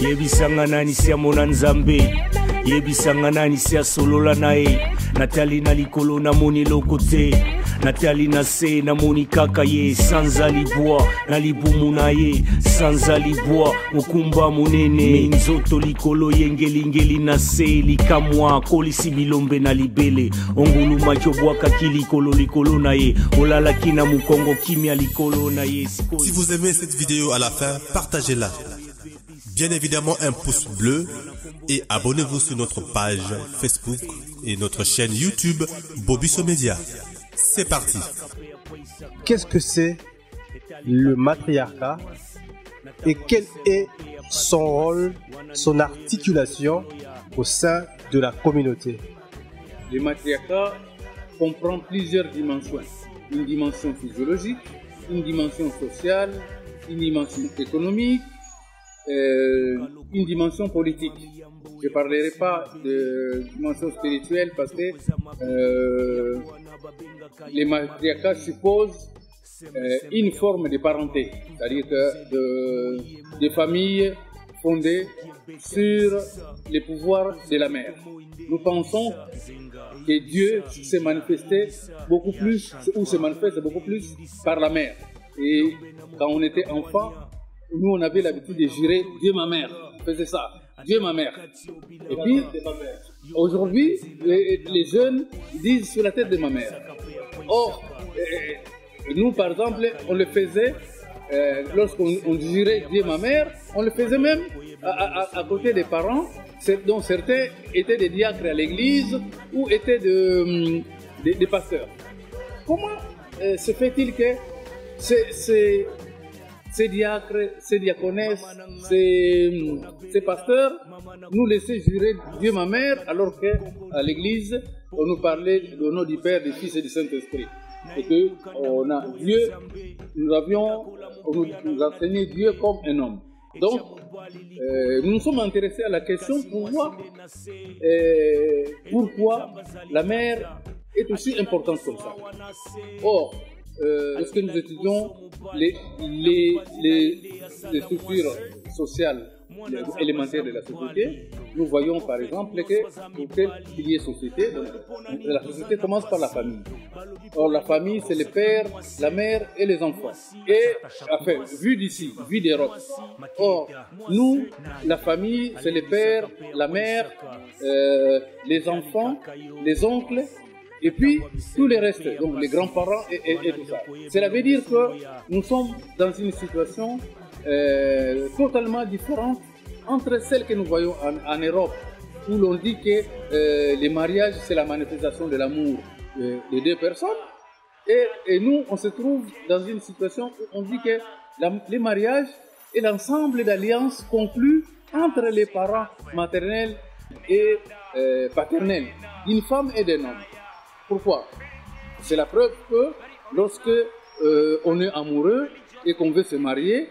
yebisanga nani siamona nzambe yebisanga nani siasolola na ye natali na likolo namoni eloko te natali na se namoni kaka ye sanza libwa na libumu na ye sanza libwa mokumba monene nzoto likolo yengelingeli na se likamwa kolisi bilombe na libele onguluma kyobwakaki likolo na ye olalaki na mukongo kimia likolo na ye. Si vous aimez cette vidéo à la fin, partagez-la. Bien évidemment un pouce bleu et abonnez-vous sur notre page Facebook et notre chaîne YouTube Bobisso Media. C'est parti. Qu'est-ce que c'est le matriarcat et quel est son rôle, son articulation au sein de la communauté? Le matriarcat comprend plusieurs dimensions. Une dimension physiologique, une dimension sociale, une dimension économique, une dimension politique. Je ne parlerai pas de dimension spirituelle parce que les matriarcats supposent une forme de parenté, c'est-à-dire que des familles fondées sur les pouvoirs de la mère. Nous pensons que Dieu s'est manifesté beaucoup plus, ou se manifeste beaucoup plus par la mère. Et quand on était enfant, nous on avait l'habitude de jurer Dieu ma mère. On faisait ça, Dieu ma mère. Et puis, aujourd'hui, les jeunes disent sur la tête de ma mère. Or, nous par exemple, on le faisait, lorsqu'on jurait Dieu ma mère, on le faisait même à côté des parents, dont certains étaient des diacres à l'église ou étaient des pasteurs. Comment se fait-il que ces diacres, ces diaconesses, ces pasteurs nous laissaient jurer Dieu ma mère alors qu'à l'église on nous parlait au nom du Père, du Fils et du Saint-Esprit? Et que nous nous enseigné Dieu comme un homme. Donc, nous nous sommes intéressés à la question pourquoi la mère est aussi importante comme ça. Or, lorsque nous étudions les structures sociales élémentaires de la société, nous voyons par exemple que pour qu'il y ait société, la société commence par la famille. Or la famille c'est le père, la mère et les enfants. Et enfin, vu d'ici, vu d'Europe. Or nous, la famille c'est le père, la mère, les enfants, les oncles, et puis tous les restes, donc les grands-parents et tout ça. Cela veut dire que nous sommes dans une situation totalement différente entre celle que nous voyons en Europe, où l'on dit que les mariages c'est la manifestation de l'amour des deux personnes, et nous on se trouve dans une situation où on dit que les mariages est l'ensemble d'alliances conclues entre les parents maternels et paternels d'une femme et d'un homme. Pourquoi? C'est la preuve que lorsque on est amoureux et qu'on veut se marier,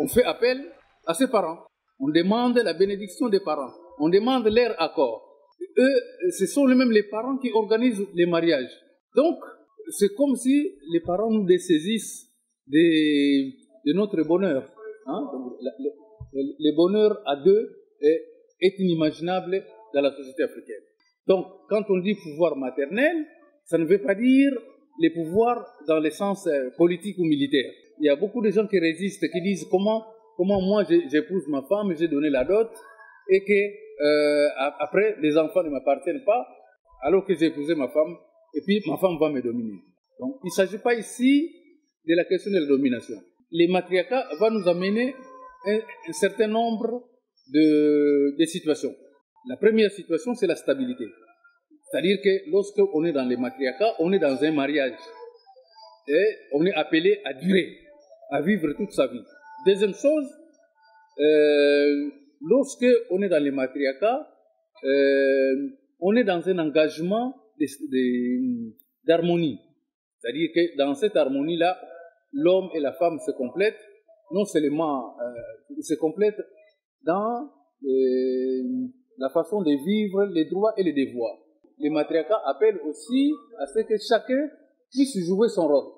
on fait appel à ses parents. On demande la bénédiction des parents. On demande leur accord. Eux, ce sont même les parents qui organisent les mariages. Donc, c'est comme si les parents nous dessaisissent de notre bonheur. Hein? Le bonheur à deux est inimaginable dans la société africaine. Donc, quand on dit pouvoir maternel, ça ne veut pas dire les pouvoirs dans le sens politique ou militaire. Il y a beaucoup de gens qui résistent, qui disent comment moi j'épouse ma femme, j'ai donné la dot, et que après les enfants ne m'appartiennent pas, alors que j'ai épousé ma femme, et puis ma femme va me dominer. Donc, il ne s'agit pas ici de la question de la domination. Les matriarcats vont nous amener un certain nombre de situations. La première situation, c'est la stabilité. C'est-à-dire que lorsque on est dans les matriarcats, on est dans un mariage. Et on est appelé à durer, à vivre toute sa vie. Deuxième chose, lorsque on est dans les matriarcats, on est dans un engagement d'harmonie. C'est-à-dire que dans cette harmonie-là, l'homme et la femme se complètent, non seulement se complètent dans la façon de vivre les droits et les devoirs. Les matriarcats appellent aussi à ce que chacun puisse jouer son rôle.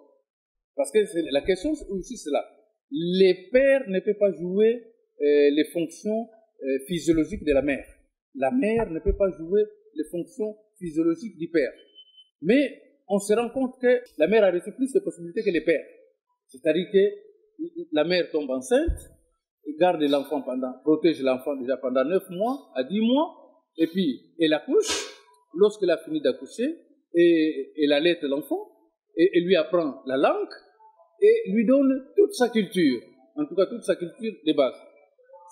Parce que la question aussi c'est là. Les pères ne peuvent pas jouer les fonctions physiologiques de la mère. La mère ne peut pas jouer les fonctions physiologiques du père. Mais on se rend compte que la mère a reçu plus de possibilités que le père. C'est-à-dire que la mère tombe enceinte, garde l'enfant protège l'enfant déjà pendant 9 mois à 10 mois, et puis elle accouche. Lorsqu'elle a fini d'accoucher, et elle allaite l'enfant, et elle lui apprend la langue, et lui donne toute sa culture, en tout cas toute sa culture de base.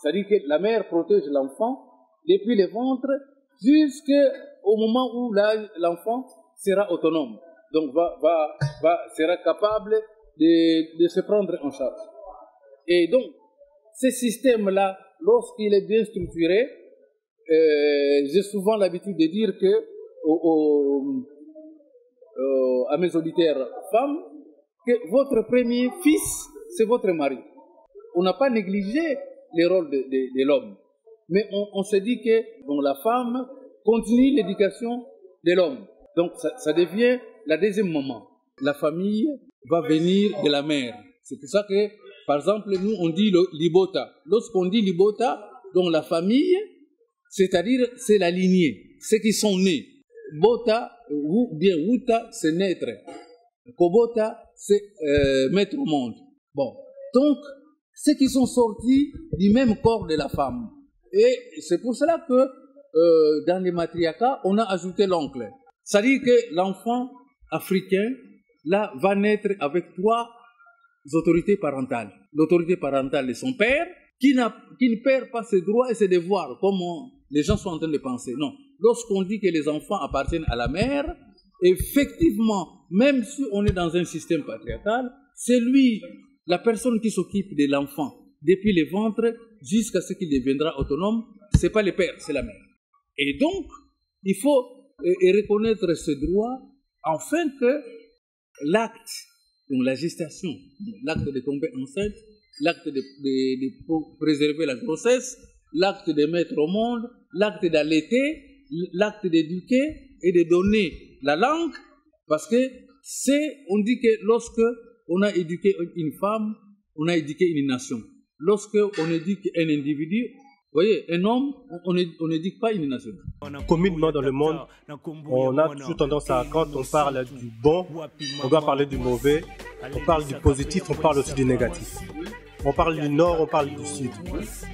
C'est-à-dire que la mère protège l'enfant depuis le ventre jusqu'au moment où l'enfant sera autonome, donc sera capable de se prendre en charge. Et donc, ce système-là, lorsqu'il est bien structuré, j'ai souvent l'habitude de dire que à mes auditeurs femmes, que votre premier fils, c'est votre mari. On n'a pas négligé les rôles de l'homme, mais on se dit que bon, la femme continue l'éducation de l'homme. Donc ça devient la deuxième maman. La famille va venir de la mère. C'est pour ça que, par exemple, nous on dit libota. Lorsqu'on dit libota, donc la famille, c'est-à-dire c'est la lignée, ceux qui sont nés. Bota, ou bien wuta, c'est naître. Kobota, c'est mettre au monde. Bon, donc, ceux qui sont sortis du même corps de la femme. Et c'est pour cela que dans les matriarcats, on a ajouté l'oncle. C'est-à-dire que l'enfant africain, là, va naître avec 3 autorités parentales. L'autorité parentale de son père, qui ne perd pas ses droits et ses devoirs, comme les gens sont en train de penser. Non. Lorsqu'on dit que les enfants appartiennent à la mère, effectivement, même si on est dans un système patriarcal, c'est lui, la personne qui s'occupe de l'enfant, depuis le ventre jusqu'à ce qu'il deviendra autonome, c'est pas le père, c'est la mère. Et donc, il faut reconnaître ce droit afin que l'acte, donc la gestation, l'acte de tomber enceinte, l'acte de préserver la grossesse, l'acte de mettre au monde, l'acte d'allaiter, l'acte d'éduquer et de donner la langue, parce que on dit que lorsque on a éduqué une femme, on a éduqué une nation. Lorsque on éduque un individu, vous voyez, un homme, on n'éduque pas une nation. Communément dans le monde, on a toujours tendance à, quand on parle du bon, on doit parler du mauvais, on parle du positif, on parle aussi du négatif. On parle du nord, on parle du sud.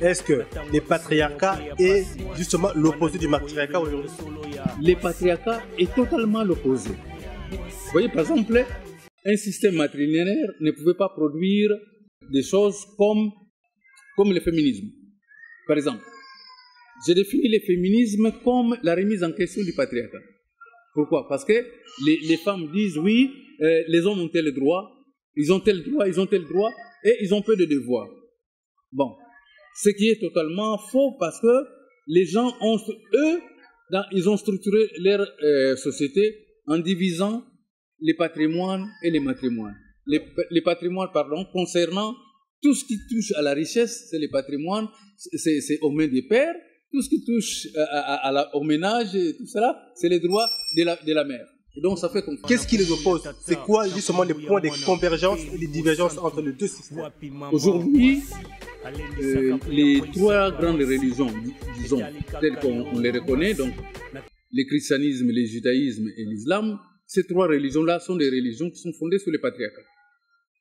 Est-ce que les patriarcats est justement l'opposé du matriarcat aujourd'hui? Le patriarcat est totalement l'opposé. Vous voyez, par exemple, un système matrilinéaire ne pouvait pas produire des choses comme le féminisme. Par exemple, j'ai défini le féminisme comme la remise en question du patriarcat. Pourquoi? Parce que les femmes disent oui, les hommes ont tel droit, ils ont tel droit, ils ont tel droit, et ils ont peu de devoirs. Bon, ce qui est totalement faux parce que les gens ont, eux, ils ont structuré leur société en divisant les patrimoines et les matrimoines. Les patrimoines, pardon, concernant tout ce qui touche à la richesse, c'est les patrimoines, c'est aux mains des pères. Tout ce qui touche au ménage et tout cela, c'est les droits de la mère. Et donc ça fait comme... Qu'est-ce qui les oppose? C'est quoi justement les points de convergence et les divergences entre les deux systèmes? Aujourd'hui, les 3 grandes religions, disons, telles qu'on les reconnaît, donc le christianisme, le judaïsme et l'islam, ces 3 religions-là sont des religions qui sont fondées sur le patriarcat.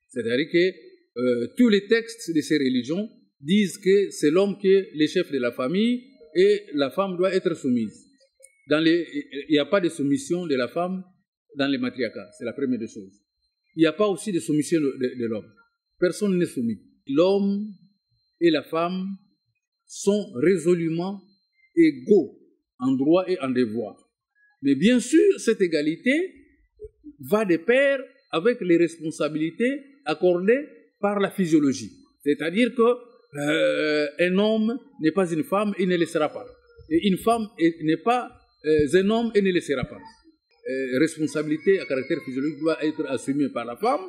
C'est-à-dire que tous les textes de ces religions disent que c'est l'homme qui est le chef de la famille et la femme doit être soumise. Il n'y a pas de soumission de la femme dans les matriarcats, c'est la première des choses. Il n'y a pas aussi de soumission de l'homme. Personne n'est soumis. L'homme et la femme sont résolument égaux en droit et en devoir. Mais bien sûr, cette égalité va de pair avec les responsabilités accordées par la physiologie. C'est-à-dire qu'un homme n'est pas une femme, il ne le sera pas. Et une femme n'est pas un homme, il ne le sera pas. Responsabilité à caractère physiologique doit être assumée par la femme,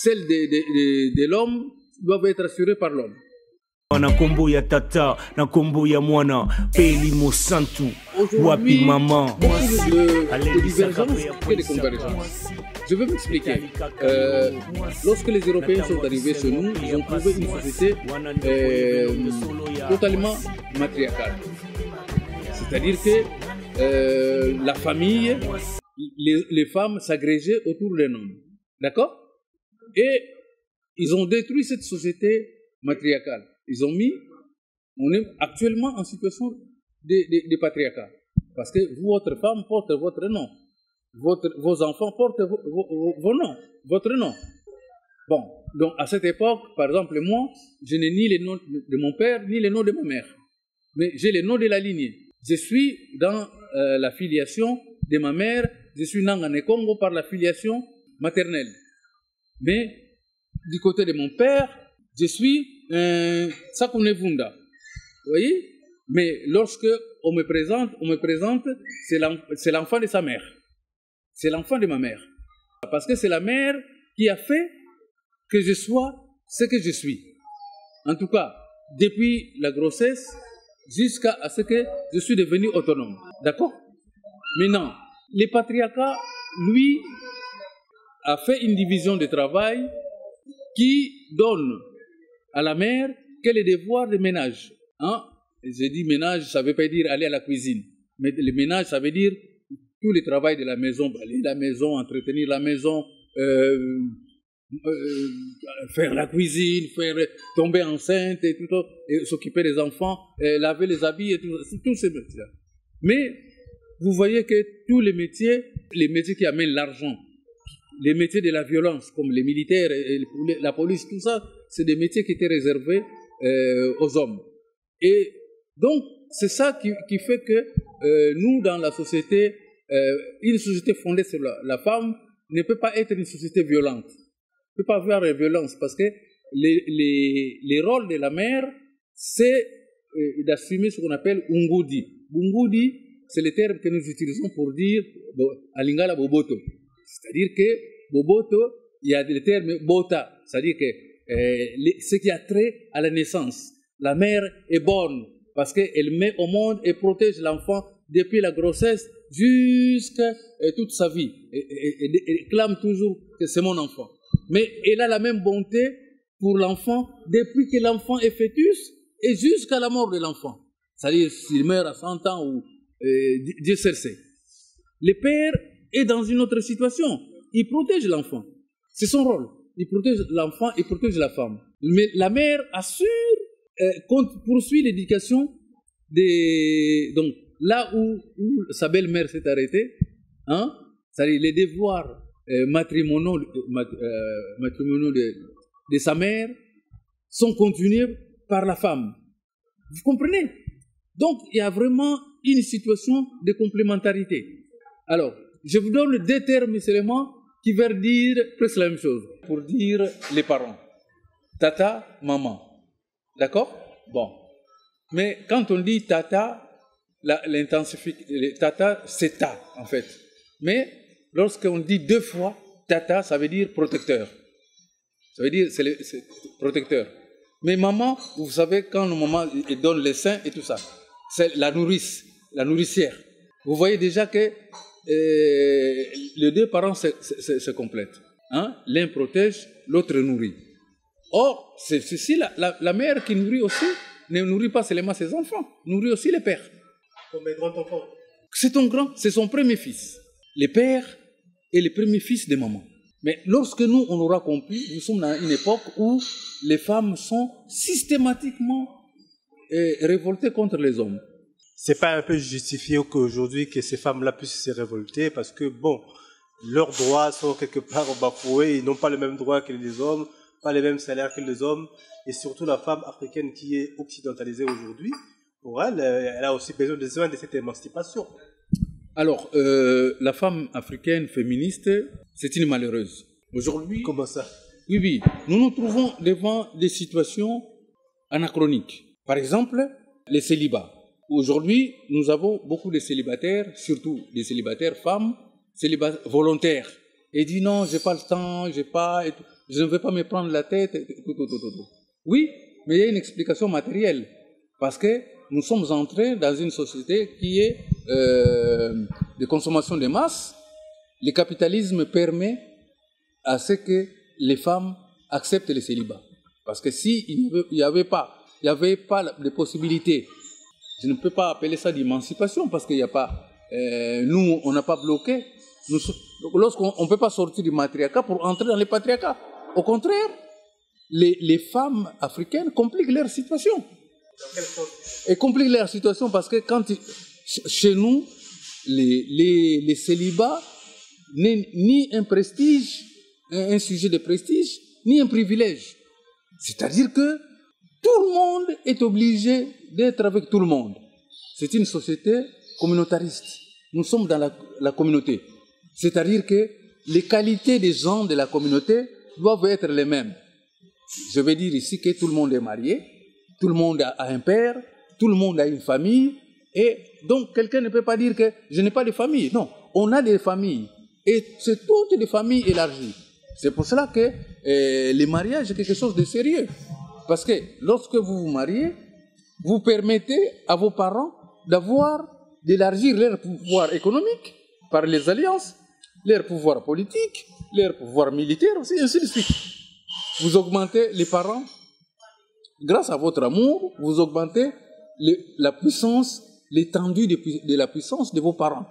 celle de l'homme doit être assurée par l'homme. na kombo ya tata, na kombo ya mwana, peli mosantu, wapi maman. De divergences et de convergences. Je vais m'expliquer. Lorsque les Européens sont arrivés chez nous, ils ont trouvé une société totalement matriarcale. C'est-à-dire que la famille, les femmes s'agrégeaient autour d'un homme. D'accord? Et ils ont détruit cette société matriarcale. Ils ont mis, on est actuellement en situation de patriarcat. Parce que votre femme porte votre nom. Vos enfants portent vos noms, votre nom. Bon, donc à cette époque, par exemple, moi, je n'ai ni les noms de mon père, ni les noms de ma mère. Mais j'ai les noms de la lignée. Je suis dans la filiation de ma mère, je suis Nangane Congo par la filiation maternelle. Mais du côté de mon père, je suis Sakune Vunda. Vous voyez? Mais lorsque on me présente, c'est l'enfant de sa mère. C'est l'enfant de ma mère. Parce que c'est la mère qui a fait que je sois ce que je suis. En tout cas, depuis la grossesse jusqu'à ce que je suis devenu autonome. D'accord? Maintenant, le patriarcat, lui, a fait une division de travail qui donne à la mère que les devoirs de ménage. Hein? J'ai dit ménage, ça ne veut pas dire aller à la cuisine. Mais le ménage, ça veut dire tout le travail de la maison, balayer la maison, entretenir la maison, faire la cuisine, tomber enceinte, et tout, et s'occuper des enfants, laver les habits, et tous ces métiers. Mais vous voyez que tous les métiers qui amènent l'argent, les métiers de la violence, comme les militaires, et la police, tout ça, c'est des métiers qui étaient réservés aux hommes. Et donc, c'est ça qui fait que nous, dans la société, une société fondée sur la femme ne peut pas être une société violente. Ne peut pas avoir de violence parce que les rôles de la mère, c'est d'assumer ce qu'on appelle Ungudi. Ungudi, c'est le terme que nous utilisons pour dire Alingala Boboto. C'est-à-dire que Boboto, il y a le terme Bota, c'est-à-dire que ce qui a trait à la naissance. La mère est bonne parce qu'elle met au monde et protège l'enfant depuis la grossesse jusqu'à toute sa vie. Elle clame toujours que c'est mon enfant. Mais elle a la même bonté pour l'enfant depuis que l'enfant est fœtus et jusqu'à la mort de l'enfant. C'est-à-dire s'il meurt à 100 ans ou Dieu sait. Le père est dans une autre situation. Il protège l'enfant. C'est son rôle. Il protège l'enfant, il protège la femme. Mais la mère assure, poursuit l'éducation donc là où sa belle-mère s'est arrêtée, hein, c'est-à-dire les devoirs matrimoniaux de sa mère sont continués par la femme. Vous comprenez? Donc, il y a vraiment une situation de complémentarité. Alors, je vous donne 2 termes seulement qui veulent dire presque la même chose. Pour dire les parents. Tata, maman. D'accord? Bon. Mais quand on dit tata, tata, c'est ta, en fait. Mais lorsqu'on dit 2 fois tata, ça veut dire protecteur. Ça veut dire c'est protecteur. Mais maman, vous savez, quand nos mamans donnent les seins et tout ça, c'est la nourrice, la nourricière. Vous voyez déjà que les 2 parents se complètent. Hein? L'un protège, l'autre nourrit. Or, c'est ceci, la mère qui nourrit aussi, ne nourrit pas seulement ses enfants, nourrit aussi les pères. Comme mes grands-enfants. C'est son premier fils. Le père est le premier fils de maman. Mais lorsque nous, on aura compris, nous sommes dans une époque où les femmes sont systématiquement révoltées contre les hommes. C'est pas un peu justifié qu'aujourd'hui que ces femmes-là puissent se révolter parce que, bon, leurs droits sont quelque part bafoués, ils n'ont pas le même droit que les hommes, pas les mêmes salaires que les hommes, et surtout la femme africaine qui est occidentalisée aujourd'hui, pour elle, elle a aussi besoin de cette émancipation. Alors, la femme africaine féministe, c'est une malheureuse. Aujourd'hui... Comment ça? Oui, nous nous trouvons devant des situations anachroniques. Par exemple, les célibats. Aujourd'hui, nous avons beaucoup de célibataires, surtout des célibataires femmes, célibataires volontaires. Et disent non, j'ai pas le temps, je ne veux pas me prendre la tête. Oui, mais il y a une explication matérielle. Parce que nous sommes entrés dans une société qui est de consommation de masse. Le capitalisme permet à ce que les femmes acceptent le célibat. Parce que s'il n'y avait pas de possibilité, je ne peux pas appeler ça d'émancipation parce qu'il n'y a pas, nous, on n'a pas bloqué. Lorsqu'on ne peut pas sortir du matriarcat pour entrer dans le patriarcat. Au contraire, les femmes africaines compliquent leur situation. Et compliquent leur situation parce que chez nous, les célibats n'est ni un prestige, un sujet de prestige, ni un privilège. C'est-à-dire que tout le monde est obligé d'être avec tout le monde. C'est une société communautariste. Nous sommes dans la communauté. C'est-à-dire que les qualités des gens de la communauté doivent être les mêmes. Je veux dire ici que tout le monde est marié, tout le monde a un père, tout le monde a une famille, et donc quelqu'un ne peut pas dire que je n'ai pas de famille. Non, on a des familles, et c'est toutes des familles élargies. C'est pour cela que le mariage est quelque chose de sérieux. Parce que lorsque vous vous mariez, vous permettez à vos parents d'élargir leur pouvoir économique par les alliances, leur pouvoir politique, leur pouvoir militaire aussi, ainsi de suite. Vous augmentez les parents, grâce à votre amour, vous augmentez la puissance, l'étendue de la puissance de vos parents.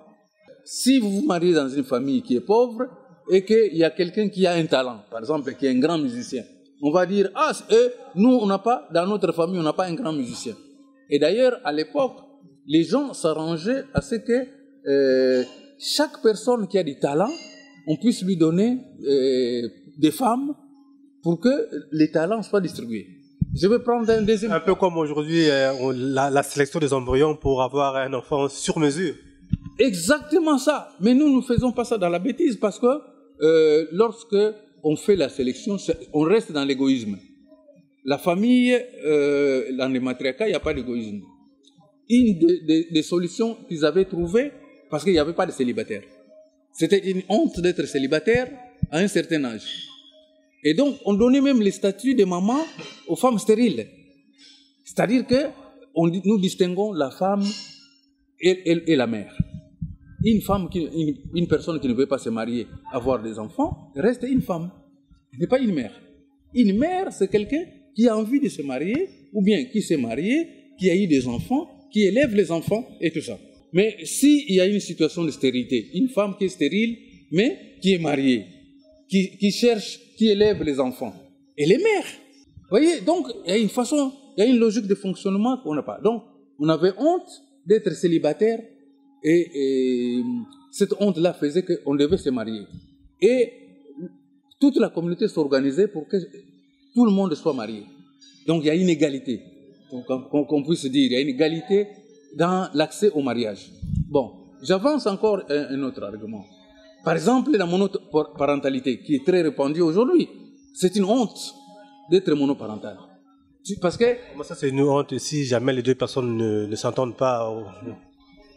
Si vous vous mariez dans une famille qui est pauvre et qu'il y a quelqu'un qui a un talent, par exemple, qui est un grand musicien, on va dire, nous, on n'a pas, dans notre famille, on n'a pas un grand musicien. Et d'ailleurs, à l'époque, les gens s'arrangeaient à ce que chaque personne qui a du talent, on puisse lui donner des femmes pour que les talents soient distribués. Je vais prendre un deuxième... Un peu comme aujourd'hui, la sélection des embryons pour avoir un enfant sur mesure. Exactement ça. Mais nous ne faisons pas ça dans la bêtise parce que lorsque on fait la sélection, on reste dans l'égoïsme. La famille, dans les matriarcats, il n'y a pas d'égoïsme. Une des solutions qu'ils avaient trouvées, parce qu'il n'y avait pas de célibataires. C'était une honte d'être célibataire à un certain âge. Et donc, on donnait même les statuts de maman aux femmes stériles. C'est-à-dire que nous distinguons la femme et la mère. Une personne qui ne veut pas se marier, avoir des enfants, reste une femme. Elle n'est pas une mère. Une mère, c'est quelqu'un qui a envie de se marier, ou bien qui s'est marié, qui a eu des enfants, qui élève les enfants et tout ça. Mais s'il y a une situation de stérilité, une femme qui est stérile, mais qui est mariée, qui cherche, qui élève les enfants, elle est mère. Vous voyez, donc il y a une logique de fonctionnement qu'on n'a pas. Donc, on avait honte d'être célibataire et cette honte-là faisait qu'on devait se marier. Et toute la communauté s'organisait pour que tout le monde soit marié. Donc, il y a une égalité, qu'on puisse dire, il y a une égalité dans l'accès au mariage. Bon, j'avance encore un autre argument. Par exemple, la monoparentalité, qui est très répandue aujourd'hui, c'est une honte d'être monoparental. Parce que... Ça, c'est une honte si jamais les deux personnes ne s'entendent pas.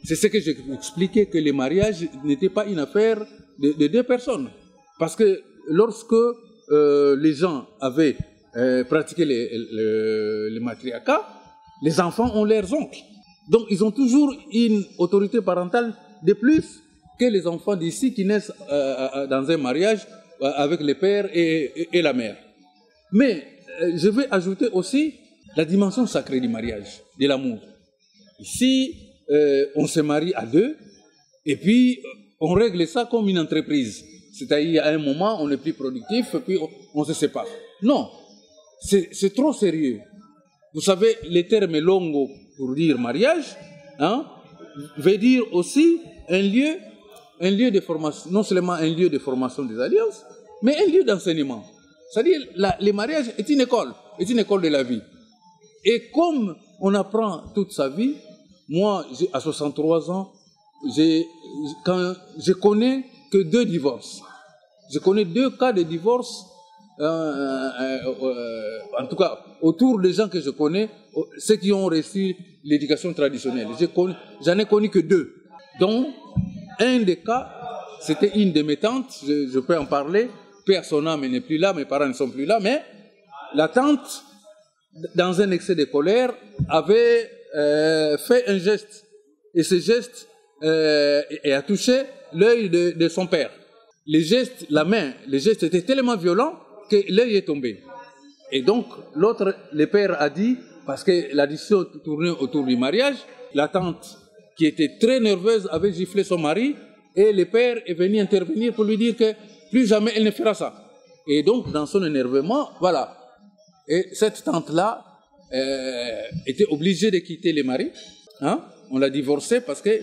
C'est ce que j'ai expliqué, que le mariage n'était pas une affaire de deux personnes. Parce que lorsque les gens avaient pratiqué le matriarcat, les enfants ont leurs oncles. Donc, ils ont toujours une autorité parentale de plus que les enfants d'ici qui naissent dans un mariage avec le père et la mère. Mais je vais ajouter aussi la dimension sacrée du mariage, de l'amour. Ici, on se marie à deux et puis on règle ça comme une entreprise. C'est-à-dire, à un moment, on est plus productif et puis on se sépare. Non, c'est trop sérieux. Vous savez, le terme longo pour dire mariage, veut dire aussi un lieu de formation, non seulement un lieu de formation des alliances, mais un lieu d'enseignement. C'est-à-dire, le mariage est une école de la vie. Et comme on apprend toute sa vie, moi, à 63 ans, je connais que 2 divorces. Je connais 2 cas de divorce, en tout cas, autour des gens que je connais, ceux qui ont reçu l'éducation traditionnelle. J'en ai connu que 2. Donc, un des cas, c'était une de mes tantes, je peux en parler, père son âme n'est plus là, mes parents ne sont plus là, mais la tante dans un excès de colère, avait fait un geste. Et ce geste a touché l'œil de son père. Les gestes, la main, les gestes étaient tellement violents que l'œil est tombé. Et donc, l'autre, le père a dit, parce que la discussion tournait autour du mariage, la tante, qui était très nerveuse, avait giflé son mari, et le père est venu intervenir pour lui dire que plus jamais elle ne fera ça. Et donc, dans son énervement, voilà. Et cette tante-là était obligée de quitter le mari. Hein? On l'a divorcée parce que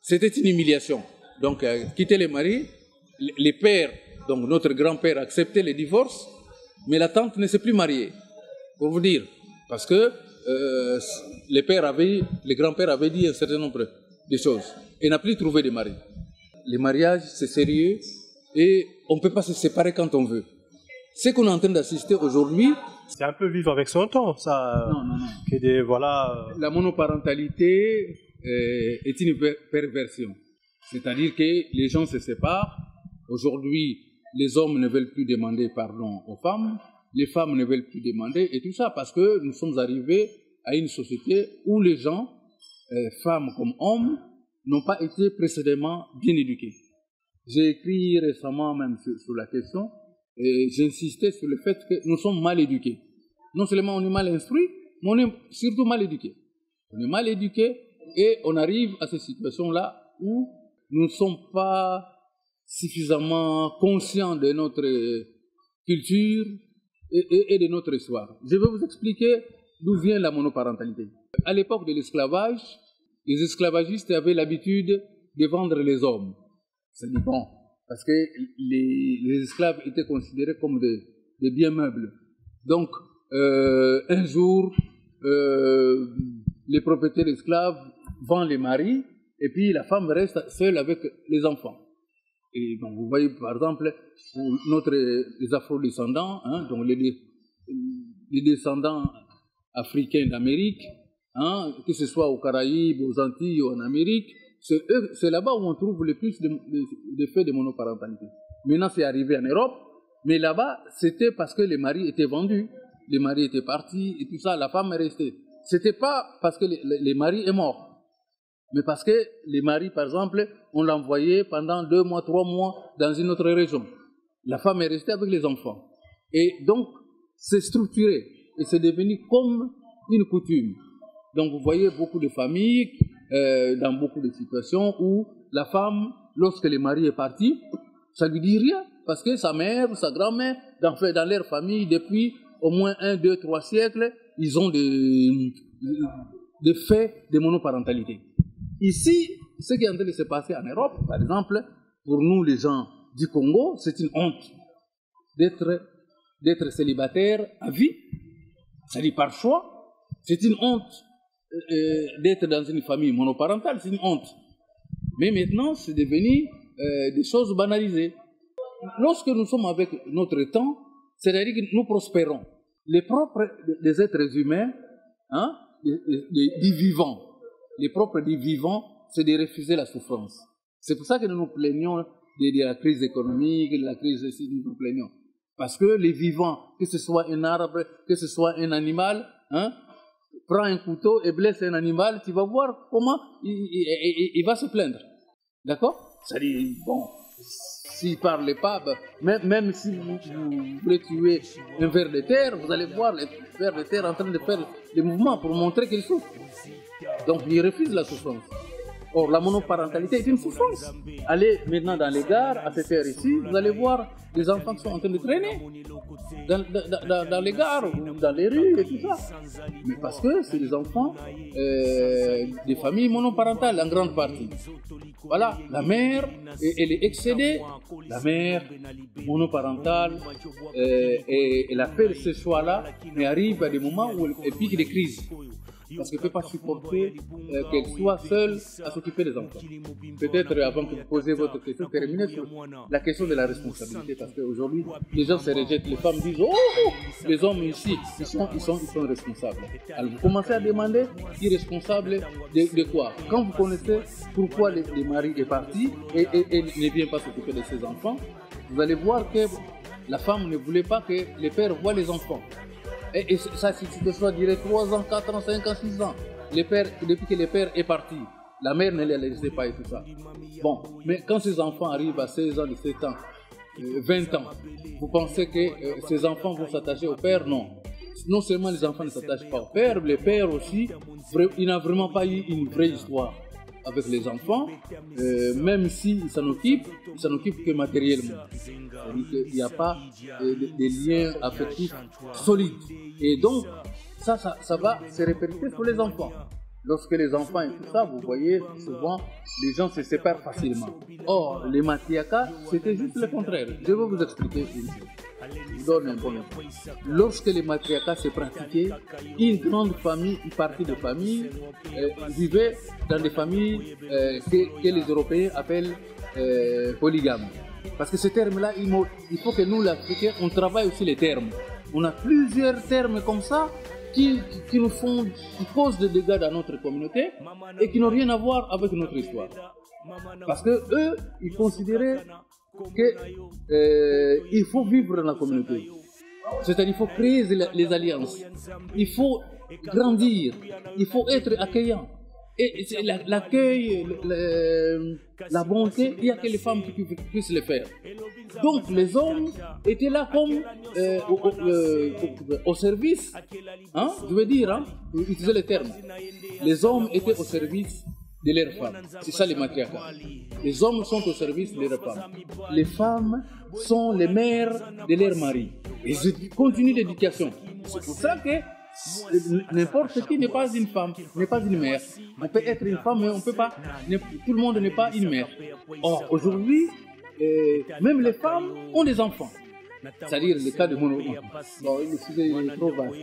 c'était une humiliation. Donc, quitter le mari, les pères, donc notre grand-père acceptait le divorce, mais la tante ne s'est plus mariée, pour vous dire. Parce que le grand-père avait dit un certain nombre de choses et n'a plus trouvé de mari. Le mariage, c'est sérieux et on ne peut pas se séparer quand on veut. Ce qu'on est en train d'assister aujourd'hui... C'est un peu vivre avec son temps, ça. Non. Voilà. La monoparentalité est une perversion. C'est-à-dire que les gens se séparent. Aujourd'hui, les hommes ne veulent plus demander pardon aux femmes. Les femmes ne veulent plus demander. Et tout ça parce que nous sommes arrivés à une société où les gens, femmes comme hommes, n'ont pas été précédemment bien éduqués. J'ai écrit récemment même sur la question et j'insistais sur le fait que nous sommes mal éduqués. Non seulement on est mal instruits, mais on est surtout mal éduqués. On est mal éduqués et on arrive à ces situations-là où nous ne sommes pas suffisamment conscients de notre culture et de notre histoire. Je vais vous expliquer d'où vient la monoparentalité. À l'époque de l'esclavage, les esclavagistes avaient l'habitude de vendre les hommes. C'est dit bon, parce que les esclaves étaient considérés comme des biens meubles. Donc, un jour, les propriétaires d'esclaves vendent les maris et puis la femme reste seule avec les enfants. Et donc, vous voyez, par exemple, pour les afro-descendants, hein, donc les descendants africains d'Amérique, hein, que ce soit aux Caraïbes, aux Antilles ou en Amérique, c'est là-bas où on trouve le plus de faits de monoparentalité. Maintenant, c'est arrivé en Europe, mais là-bas, c'était parce que les maris étaient vendus, les maris étaient partis et tout ça, la femme est restée. C'était pas parce que les maris est mort, mais parce que les maris, par exemple, on l'envoyait pendant 2 mois, 3 mois dans une autre région. La femme est restée avec les enfants. Et donc, c'est structuré et c'est devenu comme une coutume. Donc, vous voyez beaucoup de familles, dans beaucoup de situations où la femme, lorsque le mari est parti, ça lui dit rien, parce que sa mère, sa grand-mère, dans leur famille, depuis au moins 1, 2, 3 siècles, ils ont des faits de monoparentalité. Ici, ce qui est en train de se passer en Europe, par exemple, pour nous les gens du Congo, c'est une honte d'être célibataire à vie, c'est-à-dire par choix, c'est une honte. D'être dans une famille monoparentale, c'est une honte. Mais maintenant, c'est devenu des choses banalisées. Lorsque nous sommes avec notre temps, c'est-à-dire que nous prospérons. Les propres des êtres humains, hein, des vivants, les propres des vivants, c'est de refuser la souffrance. C'est pour ça que nous nous plaignons de la crise économique, de la crise ici, nous nous plaignons. Parce que les vivants, que ce soit un arbre, que ce soit un animal, hein, prends un couteau et blesse un animal, tu vas voir comment il va se plaindre. D'accord? C'est-à-dire, bon, s'il ne parle pas, même si vous voulez tuer un ver de terre, vous allez voir le ver de terre en train de faire des mouvements pour montrer qu'il souffre. Donc, il refuse la souffrance. Or, la monoparentalité est une souffrance. Allez maintenant dans les gares, à cette heure ici, vous allez voir des enfants qui sont en train de traîner dans les gares ou dans les rues et tout ça. Mais parce que c'est des enfants des familles monoparentales en grande partie. Voilà, la mère, elle est excédée, la mère monoparentale, et elle a fait ce choix-là, mais arrive à des moments où elle pique des crises. Parce qu'elle ne peut pas supporter qu'elle soit seule à s'occuper des enfants. Peut-être avant que vous posiez votre question, terminez sur la question de la responsabilité. Parce qu'aujourd'hui, les gens se rejettent. Les femmes disent, oh, les hommes ici, ils sont responsables. Alors vous commencez à demander, qui est responsable de quoi? Quand vous connaissez pourquoi le mari est parti et ne vient pas s'occuper de ses enfants, vous allez voir que la femme ne voulait pas que le père voie les enfants. Et ça, cette histoire dirait 3 ans, 4 ans, 5 ans, 6 ans. Depuis que le père est parti, la mère ne les laissait pas et tout ça. Bon, mais quand ces enfants arrivent à 16 ans, 17 ans, 20 ans, vous pensez que ces enfants vont s'attacher au père? Non. Non seulement les enfants ne s'attachent pas au père, les pères aussi, il n'a vraiment pas eu une vraie histoire avec les enfants, même s'ils s'en occupent que matériellement. Il n'y a pas de liens affectifs solides. Et donc, ça va se répercuter sur les enfants. Lorsque les enfants et tout ça, vous voyez, souvent, les gens se séparent facilement. Or, les matriarcats, c'était juste le contraire. Je vais vous expliquer une chose. Je vous donne un bon exemple. Lorsque les matriarcats se pratiquaient, une grande famille, une partie de famille, vivait dans des familles que les Européens appellent polygames. Parce que ce terme-là, il faut que nous, les Africains, on travaille aussi les termes. On a plusieurs termes comme ça qui causent des dégâts dans notre communauté et qui n'ont rien à voir avec notre histoire. Parce que eux, ils considéraient qu'il faut vivre dans la communauté. C'est-à-dire qu'il faut créer les alliances. Il faut grandir. Il faut être accueillant. Et l'accueil, la bonté, il n'y a que les femmes qui puissent le faire. Donc les hommes étaient là comme au service, hein, je veux dire, hein, utiliser le terme. Les hommes étaient au service de leurs femmes. C'est ça les matriarcats. Les hommes sont au service de leurs femmes. Les femmes sont les mères de leurs maris. Et je continue l'éducation. C'est pour ça que n'importe qui n'est pas une femme, n'est pas une mère. On peut être une femme, mais on peut pas. Tout le monde n'est pas une mère. Or, aujourd'hui, même les femmes ont des enfants. C'est-à-dire le cas de mon enfant. Bon, le sujet est trop vaste.